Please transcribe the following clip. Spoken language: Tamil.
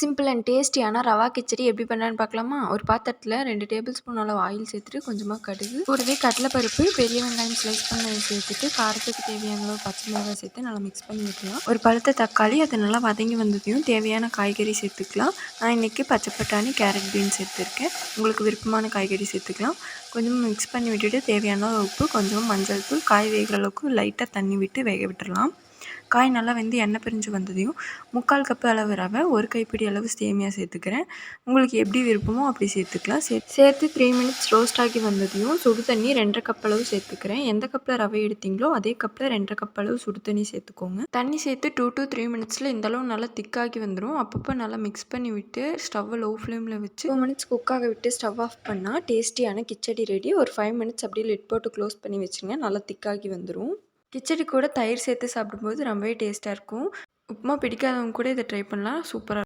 சிம்பிள் அண்ட் டேஸ்டியான ரவா கிச்சடி எப்படி பண்ணலான்னு பார்க்கலாமா? ஒரு பாத்திரத்தில் 2 டேபிள் ஸ்பூன் அளவு ஆயில் சேர்த்துட்டு கொஞ்சமாக கடுகு, கூடவே கடலைப்பருப்பு, பெரிய வெங்காயம் ஸ்லைஸ் பண்ணி சேர்த்துட்டு காரத்துக்கு தேவையான அளவு பச்சை மிளகாய் சேர்த்து நல்லா மிக்ஸ் பண்ணி விட்டுலாம். ஒரு பழுத்த தக்காளி அது நல்லா வதங்கி வந்ததையும் தேவையான காய்கறி சேர்த்துக்கலாம். நான் இன்றைக்கி பச்சை பட்டாணி, கேரட், பீன்ஸ் சேர்த்துருக்கேன். உங்களுக்கு விருப்பமான காய்கறி சேர்த்துக்கலாம். கொஞ்சமாக மிக்ஸ் பண்ணி விட்டுட்டு தேவையான உப்பு, கொஞ்சமாக மஞ்சள் தூள், காய் வேகிற அளவுக்கு லைட்டாக தண்ணி விட்டு வேக விட்டுடலாம். காய் நல்லா வெந்து எண்ணெய் பிரிஞ்சு வந்ததையும் 3/4 கப்பு அளவு ரவை, 1 கைப்பிடி அளவு சேமியா சேர்த்துக்கிறேன். உங்களுக்கு எப்படி விருப்பமோ அப்படி சேர்த்துக்கலாம். சேர்த்து 3 மினிட்ஸ் ரோஸ்ட் ஆகி வந்ததையும் சுடு தண்ணி 2/2 கப் அளவு சேர்த்துக்கிறேன். எந்த கப்பில் ரவை எடுத்தீங்களோ அதே கப்பில் 2/2 கப் அளவு சுடு தண்ணி சேர்த்துக்கோங்க. தண்ணி சேர்த்து 2 to 3 மினிட்ஸில் இந்தளவு நல்லா திக்காகி வந்துடும். அப்பப்போ நல்லா மிக்ஸ் பண்ணி விட்டு ஸ்டவ்வை லோ ஃப்ளேமில் வச்சு 2 மினிட்ஸ் குக்காக விட்டு ஸ்டவ் ஆஃப் பண்ணால் டேஸ்டியான கிச்சடி ரெடி. ஒரு 5 மினிட்ஸ் அப்படியே லிட் போட்டு க்ளோஸ் பண்ணி வச்சுருங்க. நல்லா திக்காகி வந்துடும். கிச்சடி கூட தயிர் சேர்த்து சாப்பிடும்போது ரொம்பவே டேஸ்ட்டாக இருக்கும். உப்புமா பிடிக்காதவங்க கூட இதை ட்ரை பண்ணலாம். சூப்பராக இருக்கும்.